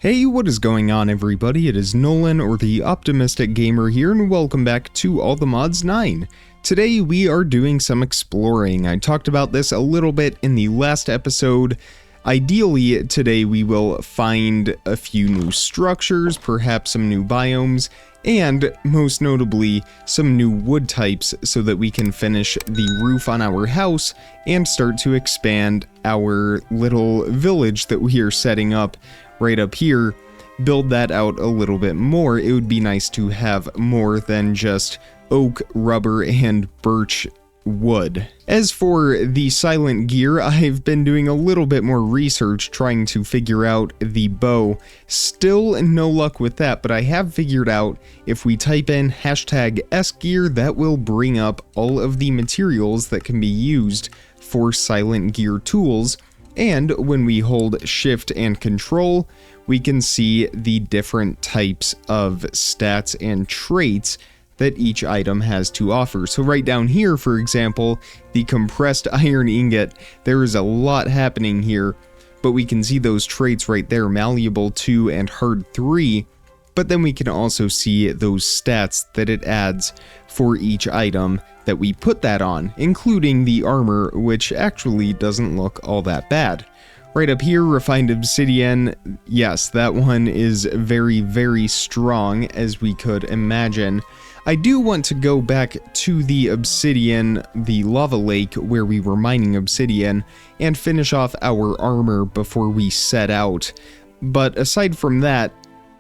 Hey, what is going on everybody? It is Nolan, or the Optimistic Gamer here, and welcome back to All the Mods 9. Today we are doing some exploring. I talked about this a little bit in the last episode. Ideally, today we will find a few new structures, perhaps some new biomes, and most notably, some new wood types so that we can finish the roof on our house and start to expand our little village that we are setting up right up here, build that out a little bit more. It would be nice to have more than just oak, rubber, and birch wood. As for the silent gear, I've been doing a little bit more research trying to figure out the bow. Still no luck with that, but I have figured out if we type in #SGear, that will bring up all of the materials that can be used for silent gear tools. And when we hold shift and control, we can see the different types of stats and traits that each item has to offer. So right down here, for example, the compressed iron ingot, there is a lot happening here, but we can see those traits right there, malleable 2 and hard 3. But then we can also see those stats that it adds for each item that we put that on, including the armor, which actually doesn't look all that bad. Right up here, refined obsidian, yes, that one is very, very strong, as we could imagine. I do want to go back to the obsidian, the lava lake where we were mining obsidian, and finish off our armor before we set out. But aside from that,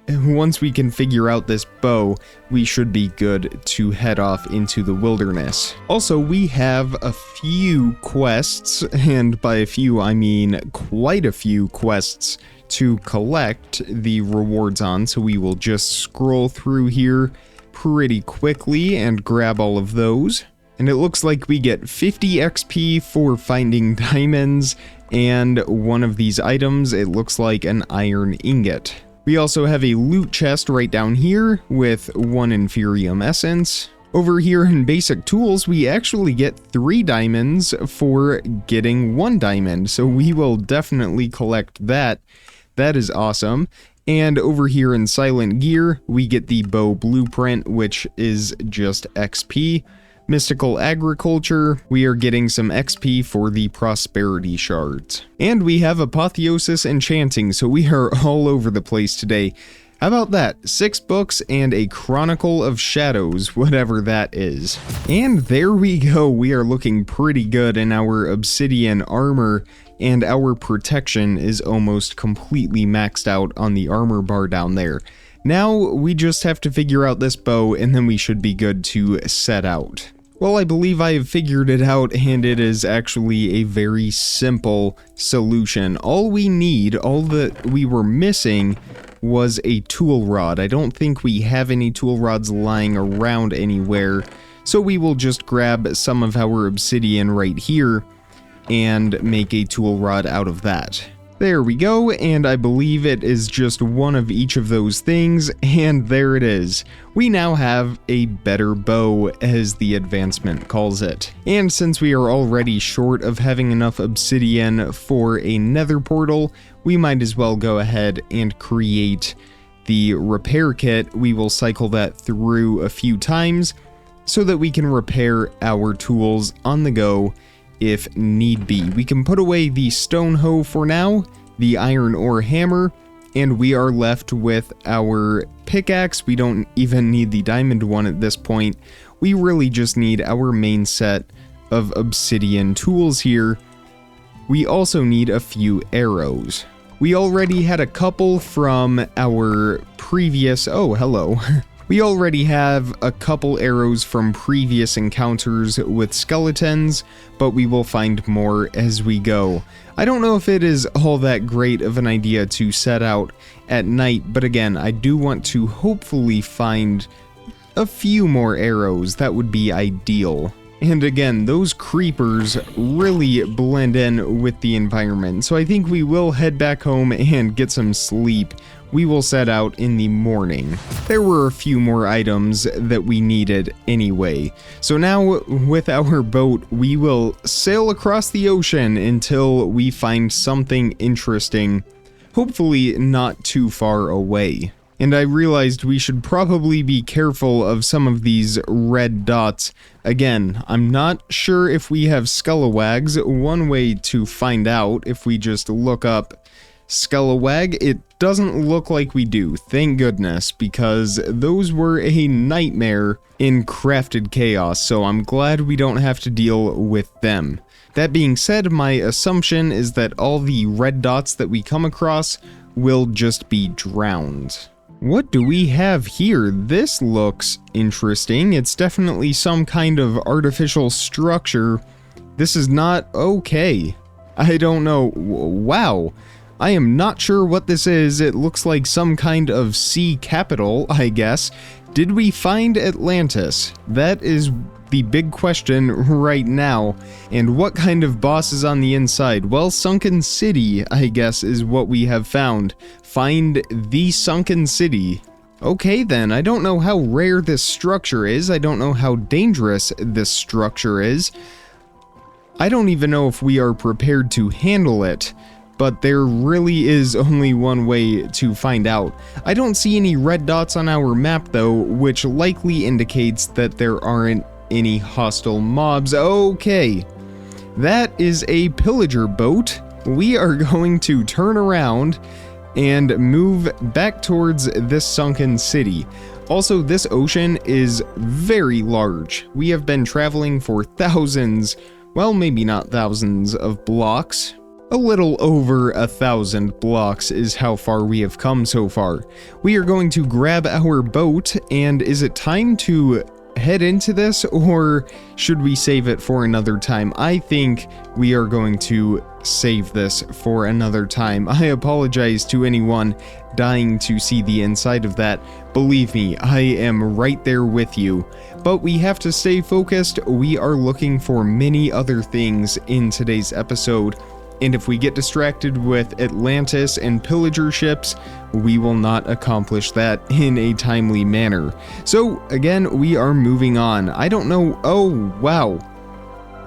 once we can figure out this bow, we should be good to head off into the wilderness. Also, we have a few quests, and by a few I mean quite a few quests to collect the rewards on, so we will just scroll through here pretty quickly and grab all of those. And it looks like we get 50 XP for finding diamonds, and one of these items, it looks like an iron ingot. We also have a loot chest right down here with 1 Inferium Essence. Over here in basic tools, we actually get 3 diamonds for getting 1 diamond, so we will definitely collect that. That is awesome. And over here in silent gear, we get the bow blueprint, which is just XP. Mystical agriculture, we are getting some XP for the prosperity shards. And we have apotheosis enchanting, so we are all over the place today. How about that? 6 books and a Chronicle of Shadows, whatever that is. And there we go, we are looking pretty good in our obsidian armor, and our protection is almost completely maxed out on the armor bar down there. Now we just have to figure out this bow, and then we should be good to set out. Well, I believe I have figured it out, and it is actually a very simple solution. All we need, all that we were missing, was a tool rod. I don't think we have any tool rods lying around anywhere, so we will just grab some of our obsidian right here and make a tool rod out of that. There we go, and I believe it is just one of each of those things, and there it is. We now have a better bow, as the advancement calls it. And since we are already short of having enough obsidian for a nether portal, we might as well go ahead and create the repair kit. We will cycle that through a few times so that we can repair our tools on the go if need be. We can put away the stone hoe for now, the iron ore hammer, and we are left with our pickaxe. We don't even need the diamond one at this point. We really just need our main set of obsidian tools here. We also need a few arrows. We already had a couple from our previous... oh, hello. We already have a couple arrows from previous encounters with skeletons, but we will find more as we go. I don't know if it is all that great of an idea to set out at night, but again, I do want to hopefully find a few more arrows. That would be ideal. And again, those creepers really blend in with the environment, so I think we will head back home and get some sleep. We will set out in the morning. There were a few more items that we needed anyway. So now with our boat, we will sail across the ocean until we find something interesting hopefully not too far away. And I realized we should probably be careful of some of these red dots. Again, I'm not sure if we have Scalawags. One way to find out, if we just look up Scalawag, it doesn't look like we do, thank goodness, because those were a nightmare in Crafted Chaos, so I'm glad we don't have to deal with them. That being said, my assumption is that all the red dots that we come across will just be drowned. What do we have here? This looks interesting. It's definitely some kind of artificial structure. This is not okay. I don't know. Wow. I am not sure what this is. It looks like some kind of sea capital, I guess. Did we find Atlantis? That is the big question right now. And what kind of boss is on the inside? Well, Sunken City, I guess, is what we have found. Find the Sunken City. Okay then, I don't know how rare this structure is. I don't know how dangerous this structure is. I don't even know if we are prepared to handle it. But there really is only one way to find out. I don't see any red dots on our map though, which likely indicates that there aren't any hostile mobs. Okay, that is a pillager boat. We are going to turn around and move back towards this sunken city. Also, this ocean is very large. We have been traveling for thousands, well, maybe not thousands of blocks. A little over 1,000 blocks is how far we have come so far. We are going to grab our boat, and is it time to head into this, or should we save it for another time? I think we are going to save this for another time. I apologize to anyone dying to see the inside of that. Believe me, I am right there with you. But we have to stay focused. We are looking for many other things in today's episode. And if we get distracted with Atlantis and pillager ships, we will not accomplish that in a timely manner. So again, we are moving on. I don't know. Oh, wow.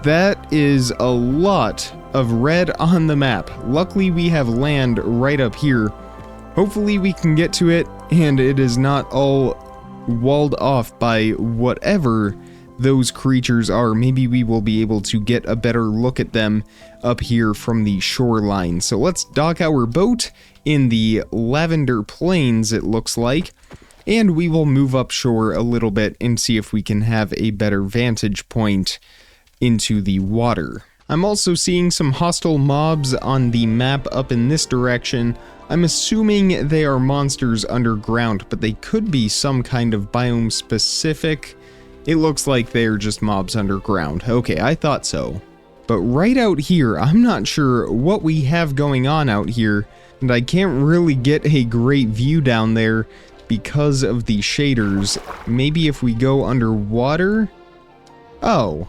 That is a lot of red on the map. Luckily, we have land right up here. Hopefully we can get to it and it is not all walled off by whatever those creatures are. Maybe we will be able to get a better look at them up here from the shoreline. So let's dock our boat in the Lavender Plains, it looks like, and we will move up shore a little bit and see if we can have a better vantage point into the water. I'm also seeing some hostile mobs on the map up in this direction. I'm assuming they are monsters underground, but they could be some kind of biome specific. It looks like they're just mobs underground. Okay, I thought so. But right out here, I'm not sure what we have going on out here, and I can't really get a great view down there because of the shaders. Maybe if we go underwater? Oh,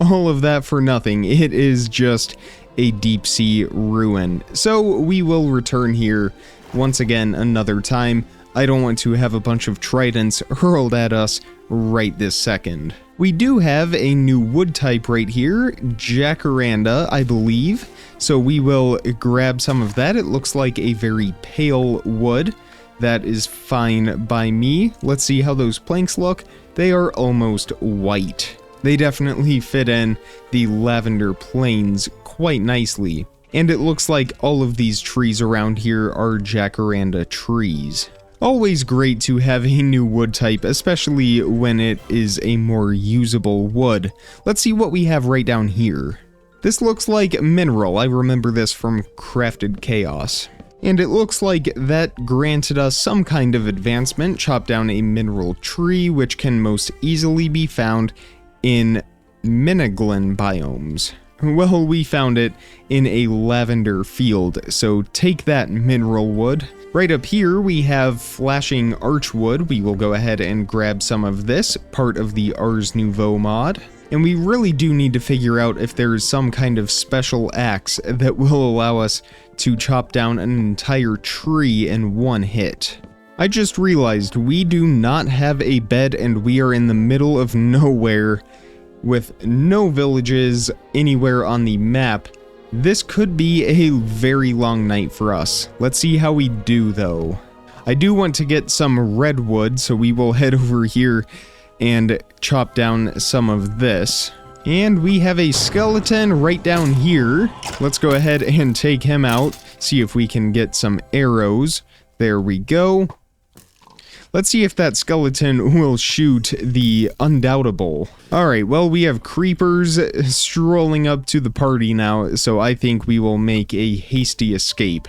all of that for nothing. It is just a deep sea ruin. So we will return here once again another time. I don't want to have a bunch of tridents hurled at us right this second. We do have a new wood type right here, jacaranda, I believe. So we will grab some of that. It looks like a very pale wood. That is fine by me. Let's see how those planks look. They are almost white. They definitely fit in the Lavender Plains quite nicely. And it looks like all of these trees around here are jacaranda trees. Always great to have a new wood type, especially when it is a more usable wood. Let's see what we have right down here. This looks like mineral. I remember this from Crafted Chaos. And it looks like that granted us some kind of advancement. Chop down a mineral tree, which can most easily be found in Miniglen biomes. Well, we found it in a lavender field, so take that, mineral wood. Right up here, we have flashing archwood. We will go ahead and grab some of this, part of the Ars Nouveau mod. And we really do need to figure out if there is some kind of special axe that will allow us to chop down an entire tree in one hit. I just realized we do not have a bed and we are in the middle of nowhere with no villages anywhere on the map. This could be a very long night for us. Let's see how we do though. I do want to get some redwood, so we will head over here and chop down some of this. And we have a skeleton right down here. Let's go ahead and take him out, see if we can get some arrows. There we go. Let's see if that skeleton will shoot the undoubtable. Alright, well, we have creepers strolling up to the party now, so I think we will make a hasty escape.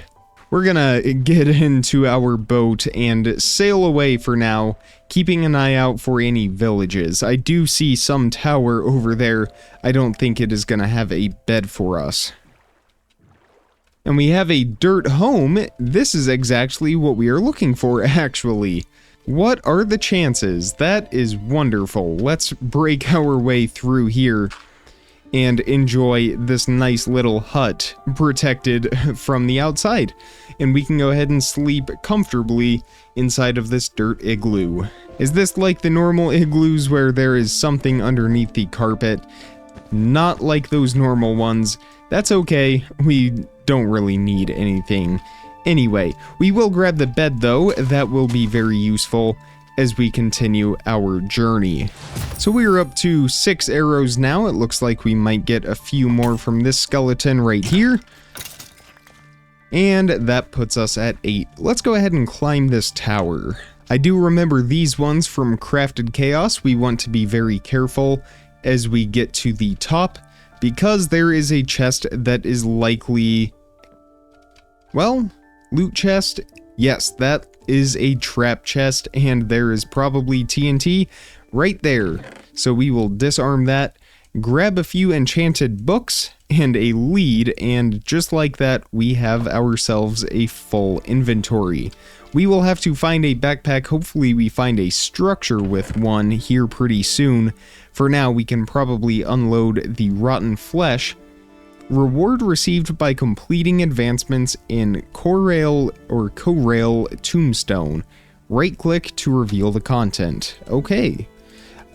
We're gonna get into our boat and sail away for now, keeping an eye out for any villages. I do see some tower over there. I don't think it is gonna have a bed for us. And we have a dirt home. This is exactly what we are looking for, actually. What are the chances? That is wonderful. Let's break our way through here and enjoy this nice little hut protected from the outside. And we can go ahead and sleep comfortably inside of this dirt igloo. Is this like the normal igloos where there is something underneath the carpet? Not like those normal ones. That's okay. We don't really need anything. Anyway, we will grab the bed though. That will be very useful as we continue our journey. So we are up to 6 arrows now. It looks like we might get a few more from this skeleton right here. And that puts us at 8. Let's go ahead and climb this tower. I do remember these ones from Crafted Chaos. We want to be very careful as we get to the top, because there is a chest that is likely, well, loot chest. Yes, that is a trap chest, and there is probably TNT right there. So we will disarm that, grab a few enchanted books and a lead, and just like that, we have ourselves a full inventory. We will have to find a backpack. Hopefully we find a structure with one here pretty soon. For now, we can probably unload the rotten flesh. Reward received by completing advancements in Corail Tombstone. Right-click to reveal the content. Okay.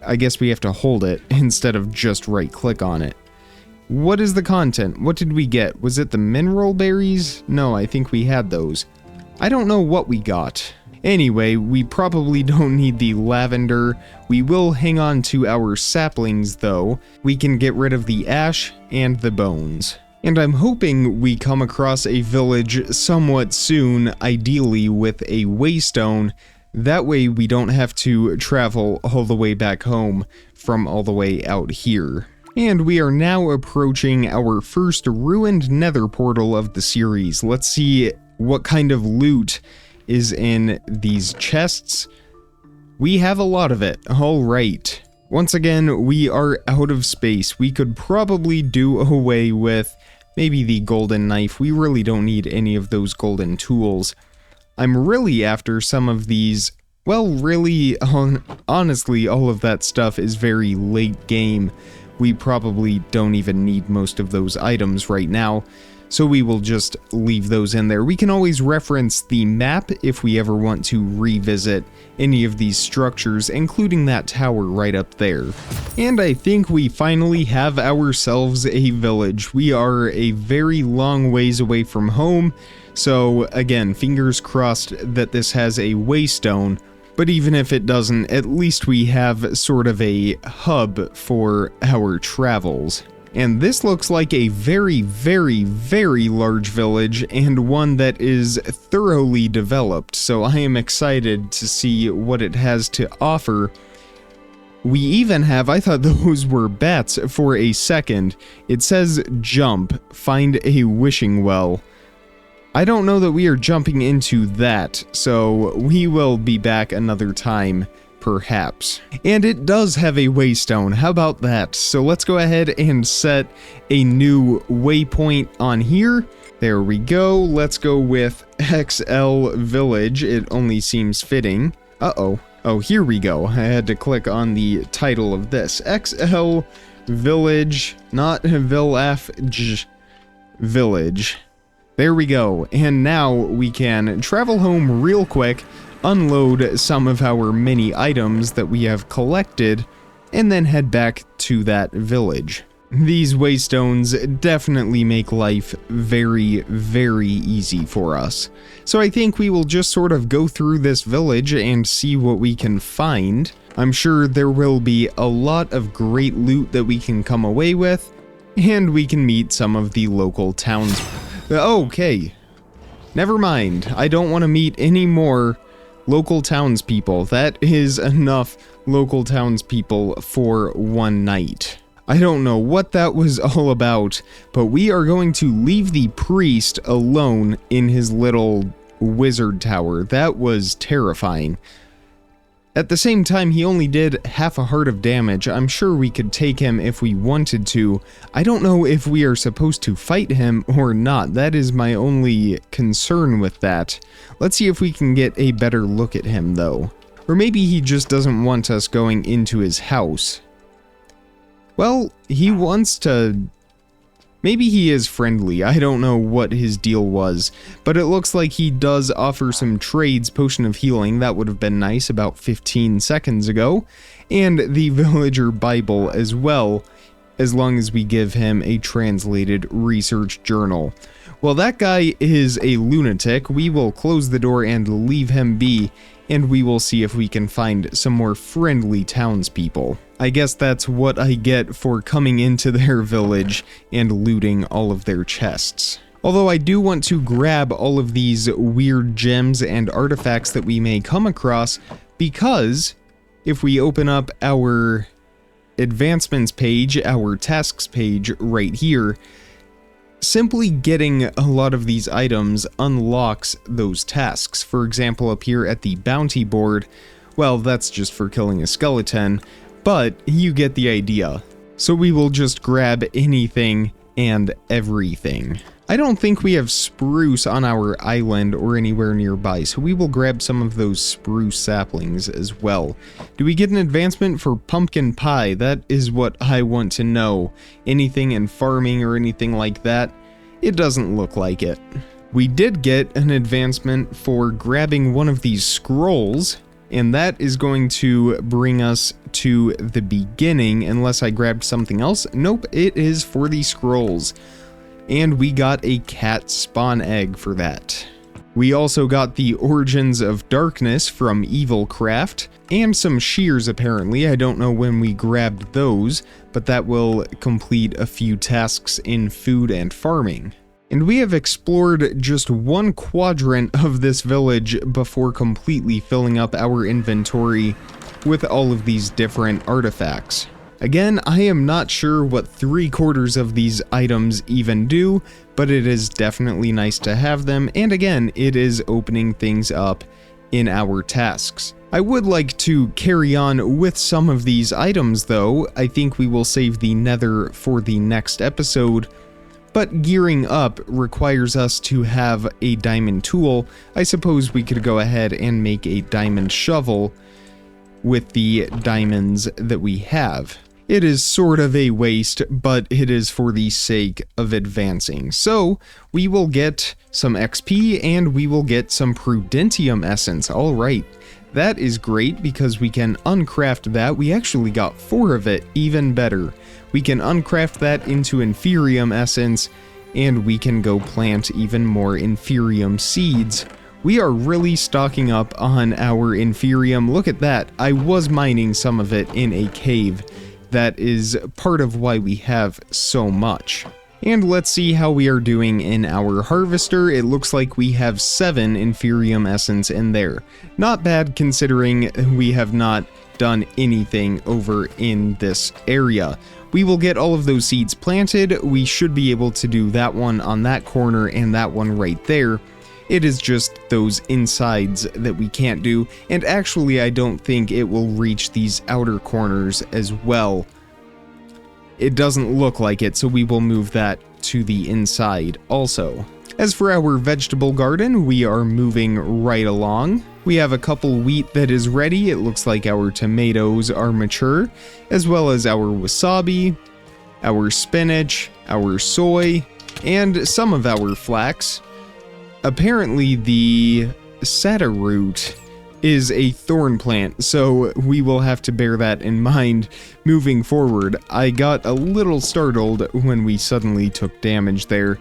I guess we have to hold it instead of just right-click on it. What is the content? What did we get? Was it the mineral berries? No, I think we had those. I don't know what we got. Anyway, we probably don't need the lavender. We will hang on to our saplings though. We can get rid of the ash and the bones. And I'm hoping we come across a village somewhat soon, ideally with a waystone. That way we don't have to travel all the way back home from all the way out here. And we are now approaching our first ruined nether portal of the series. Let's see what kind of loot is in these chests. We have a lot of it. All right. Once again, we are out of space. We could probably do away with maybe the golden knife. We really don't need any of those golden tools. I'm really after some of these. Well, really, honestly, all of that stuff is very late game. We probably don't even need most of those items right now, so we will just leave those in there. We can always reference the map if we ever want to revisit any of these structures, including that tower right up there. And I think we finally have ourselves a village. We are a very long ways away from home, so again, fingers crossed that this has a waystone. But even if it doesn't, at least we have sort of a hub for our travels. And this looks like a very, very, very large village, and one that is thoroughly developed, so I am excited to see what it has to offer. We even have, I thought those were bats for a second. It says jump, find a wishing well. I don't know that we are jumping into that, so we will be back another time, perhaps. And it does have a waystone, how about that? So let's go ahead and set a new waypoint on here. There we go, let's go with XL Village, it only seems fitting. Uh-oh, oh here we go, I had to click on the title of this. XL Village, not Village. There we go, and now we can travel home real quick, unload some of our many items that we have collected, and then head back to that village. These waystones definitely make life very, very easy for us. So I think we will just sort of go through this village and see what we can find. I'm sure there will be a lot of great loot that we can come away with, and we can meet some of the local towns. Okay, never mind. I don't want to meet any more local townspeople. That is enough local townspeople for one night. I don't know what that was all about, but we are going to leave the priest alone in his little wizard tower. That was terrifying. At the same time, he only did half a heart of damage. I'm sure we could take him if we wanted to. I don't know if we are supposed to fight him or not. That is my only concern with that. Let's see if we can get a better look at him, though. Or maybe he just doesn't want us going into his house. Well, he wants to... Maybe he is friendly. I don't know what his deal was, but it looks like he does offer some trades. Potion of healing, that would have been nice about 15 seconds ago, and the villager Bible as well, as long as we give him a translated research journal. Well, that guy is a lunatic. We will close the door and leave him be, and we will see if we can find some more friendly townspeople. I guess that's what I get for coming into their village and looting all of their chests. Although I do want to grab all of these weird gems and artifacts that we may come across, because if we open up our advancements page, our tasks page right here, simply getting a lot of these items unlocks those tasks. For example, up here at the bounty board, well, that's just for killing a skeleton, but you get the idea. So we will just grab anything and everything. I don't think we have spruce on our island or anywhere nearby, so we will grab some of those spruce saplings as well. Do we get an advancement for pumpkin pie? That is what I want to know. Anything in farming or anything like that? It doesn't look like it. We did get an advancement for grabbing one of these scrolls, and that is going to bring us to the beginning, unless I grabbed something else. Nope, it is for the scrolls. And we got a cat spawn egg for that. We also got the Origins of Darkness from Evilcraft, and some shears apparently. I don't know when we grabbed those, but that will complete a few tasks in food and farming. And we have explored just one quadrant of this village before completely filling up our inventory with all of these different artifacts. Again, I am not sure what 3/4 of these items even do, but it is definitely nice to have them, and again, it is opening things up in our tasks. I would like to carry on with some of these items though. I think we will save the nether for the next episode, but gearing up requires us to have a diamond tool. I suppose we could go ahead and make a diamond shovel with the diamonds that we have. It is sort of a waste, but it is for the sake of advancing. So we will get some XP and we will get some Prudentium essence. All right, that is great because we can uncraft that. We actually got 4 of it, even better. We can uncraft that into Inferium essence, and we can go plant even more Inferium seeds. We are really stocking up on our Inferium. Look at that. I was mining some of it in a cave. That is part of why we have so much. And let's see how we are doing in our harvester. It looks like we have 7 Inferium essence in there. Not bad considering we have not done anything over in this area. We will get all of those seeds planted. We should be able to do that one on that corner and that one right there. It is just those insides that we can't do, and actually I don't think it will reach these outer corners as well. It doesn't look like it, so we will move that to the inside also. As for our vegetable garden, we are moving right along. We have a couple wheat that is ready. It looks like our tomatoes are mature, as well as our wasabi, our spinach, our soy, and some of our flax. Apparently the seta root is a thorn plant, so we will have to bear that in mind moving forward. I got a little startled when we suddenly took damage there,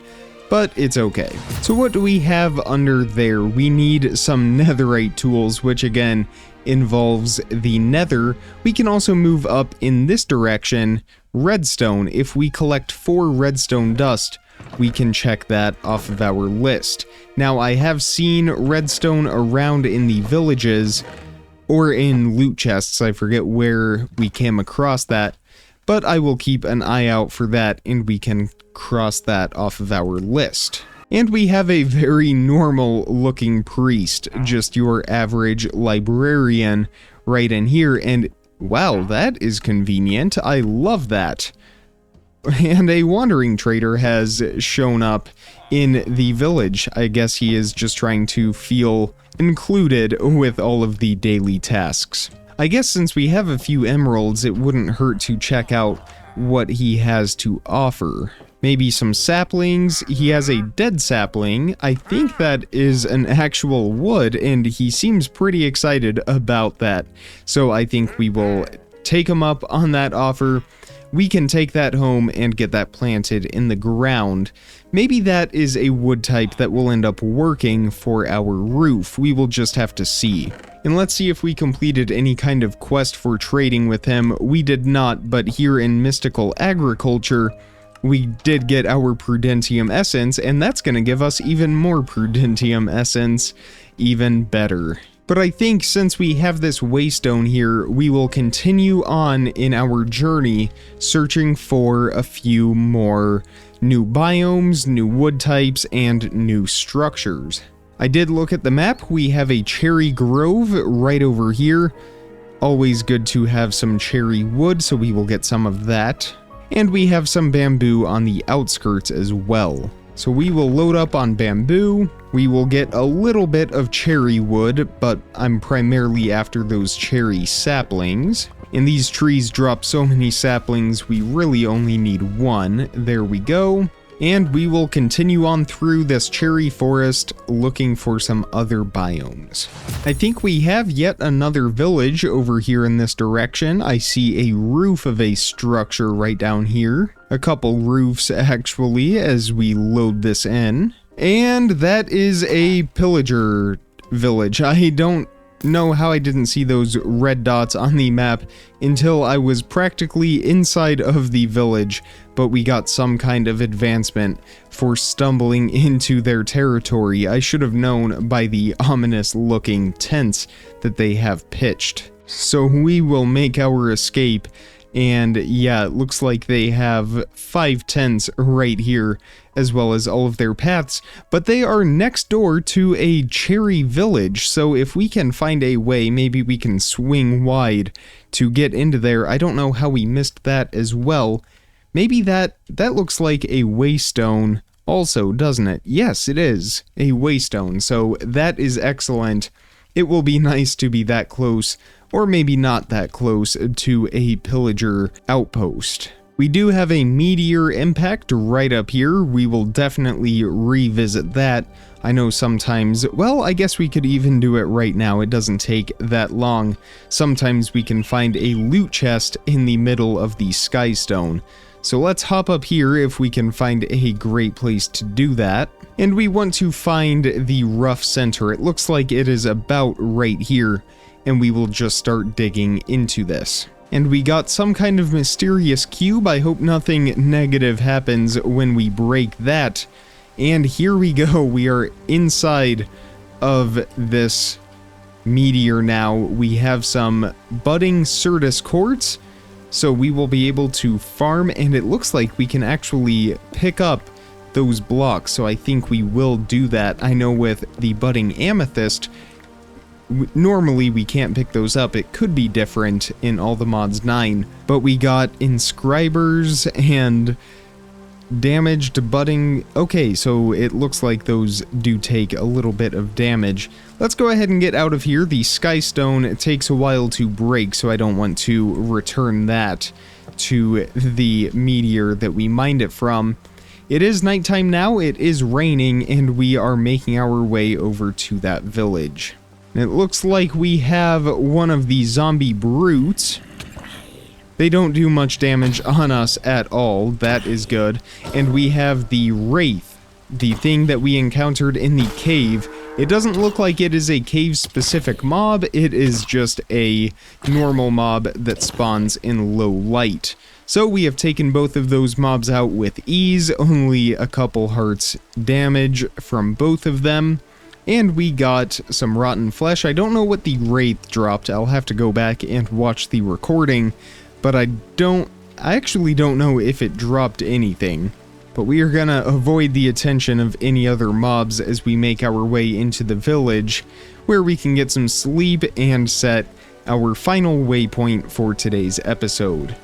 but it's okay. So what do we have under there? We need some netherite tools, which again involves the nether. We can also move up in this direction. Redstone. If we collect 4 redstone dust, we can check that off of our list. Now, I have seen redstone around in the villages or in loot chests. I forget where we came across that, but I will keep an eye out for that and we can cross that off of our list. And we have a very normal looking priest, just your average librarian right in here, and wow, that is convenient. I love that. And a wandering trader has shown up in the village. I guess he is just trying to feel included with all of the daily tasks. I guess since we have a few emeralds, it wouldn't hurt to check out what he has to offer. Maybe some saplings. He has a dead sapling. I think that is an actual wood, and he seems pretty excited about that. So I think we will take him up on that offer. We can take that home and get that planted in the ground. Maybe that is a wood type that will end up working for our roof. We will just have to see. And let's see if we completed any kind of quest for trading with him. We did not, but here in Mystical Agriculture, we did get our Prudentium Essence, and that's going to give us even more Prudentium Essence. Even better. But I think since we have this waystone here, we will continue on in our journey searching for a few more new biomes, new wood types, and new structures. I did look at the map. We have a cherry grove right over here. Always good to have some cherry wood, so we will get some of that. And we have some bamboo on the outskirts as well. So we will load up on bamboo. We will get a little bit of cherry wood, but I'm primarily after those cherry saplings. And these trees drop so many saplings, we really only need 1. There we go. And we will continue on through this cherry forest looking for some other biomes. I think we have yet another village over here in this direction. I see a roof of a structure right down here. A couple roofs actually as we load this in. And that is a pillager village. I don't know how I didn't see those red dots on the map until I was practically inside of the village, but we got some kind of advancement for stumbling into their territory. I should have known by the ominous looking tents that they have pitched. So we will make our escape. And yeah, it looks like they have 5 tents right here, as well as all of their paths, but they are next door to a cherry village, so if we can find a way, maybe we can swing wide to get into there. I don't know how we missed that as well. Maybe that looks like a waystone also, doesn't it? Yes, it is a waystone, so that is excellent. It will be nice to be that close, or maybe not that close, to a pillager outpost. We do have a meteor impact right up here. We will definitely revisit that. I know sometimes, well, I guess we could even do it right now. It doesn't take that long. Sometimes we can find a loot chest in the middle of the skystone. So let's hop up here if we can find a great place to do that. And we want to find the rough center. It looks like it is about right here. And we will just start digging into this. And we got some kind of mysterious cube. I hope nothing negative happens when we break that. And here we go. We are inside of this meteor now. We have some budding Certus quartz, so we will be able to farm, and it looks like we can actually pick up those blocks, so I think we will do that. I know with the budding amethyst, normally we can't pick those up. It could be different in All the Mods 9, but we got inscribers and damaged budding. Okay, so it looks like those do take a little bit of damage. Let's go ahead and get out of here. The skystone takes a while to break, so I don't want to return that to the meteor that we mined it from. It is nighttime now, it is raining, and we are making our way over to that village. And it looks like we have one of the zombie brutes. They don't do much damage on us at all, that is good. And we have the Wraith, the thing that we encountered in the cave. It doesn't look like it is a cave-specific mob, it is just a normal mob that spawns in low light. So we have taken both of those mobs out with ease, only a couple hearts damage from both of them. And we got some rotten flesh. I don't know what the Wraith dropped, I'll have to go back and watch the recording. But I actually don't know if it dropped anything. But we are gonna avoid the attention of any other mobs as we make our way into the village, where we can get some sleep and set our final waypoint for today's episode.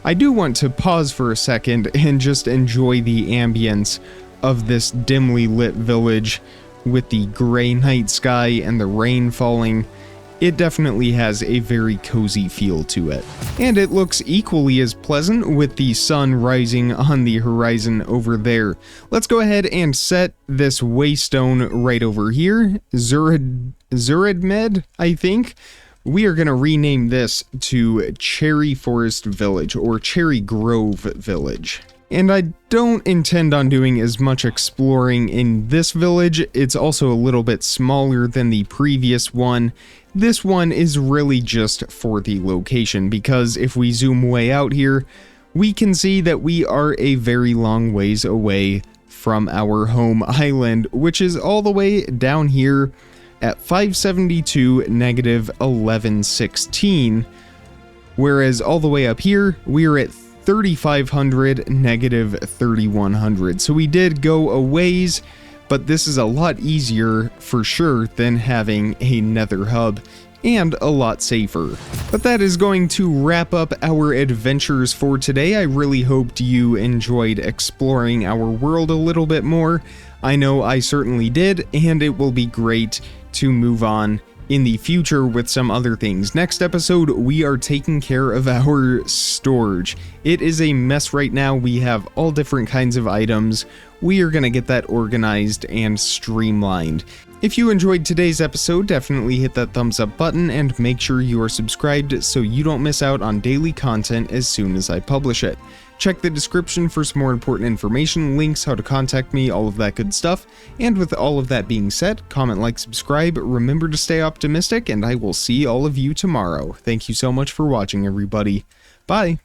I do want to pause for a second and just enjoy the ambience of this dimly lit village with the gray night sky and the rain falling. It definitely has a very cozy feel to it. And it looks equally as pleasant with the sun rising on the horizon over there. Let's go ahead and set this waystone right over here. Zuridmed, I think. We are going to rename this to Cherry Forest Village, or Cherry Grove Village. And I don't intend on doing as much exploring in this village. It's also a little bit smaller than the previous one. This one is really just for the location, because if we zoom way out here, we can see that we are a very long ways away from our home island, which is all the way down here at 572 negative 1116, whereas all the way up here, we're at 3500 negative 3100. So we did go a ways, but this is a lot easier for sure than having a nether hub, and a lot safer. But that is going to wrap up our adventures for today. I really hoped you enjoyed exploring our world a little bit more. I know I certainly did, and it will be great to move on in the future with some other things. Next episode, we are taking care of our storage. It is a mess right now. We have all different kinds of items. We are going to get that organized and streamlined. If you enjoyed today's episode, definitely hit that thumbs up button and make sure you are subscribed so you don't miss out on daily content as soon as I publish it. Check the description for some more important information, links, how to contact me, all of that good stuff. And with all of that being said, comment, like, subscribe, remember to stay optimistic, and I will see all of you tomorrow. Thank you so much for watching, everybody. Bye!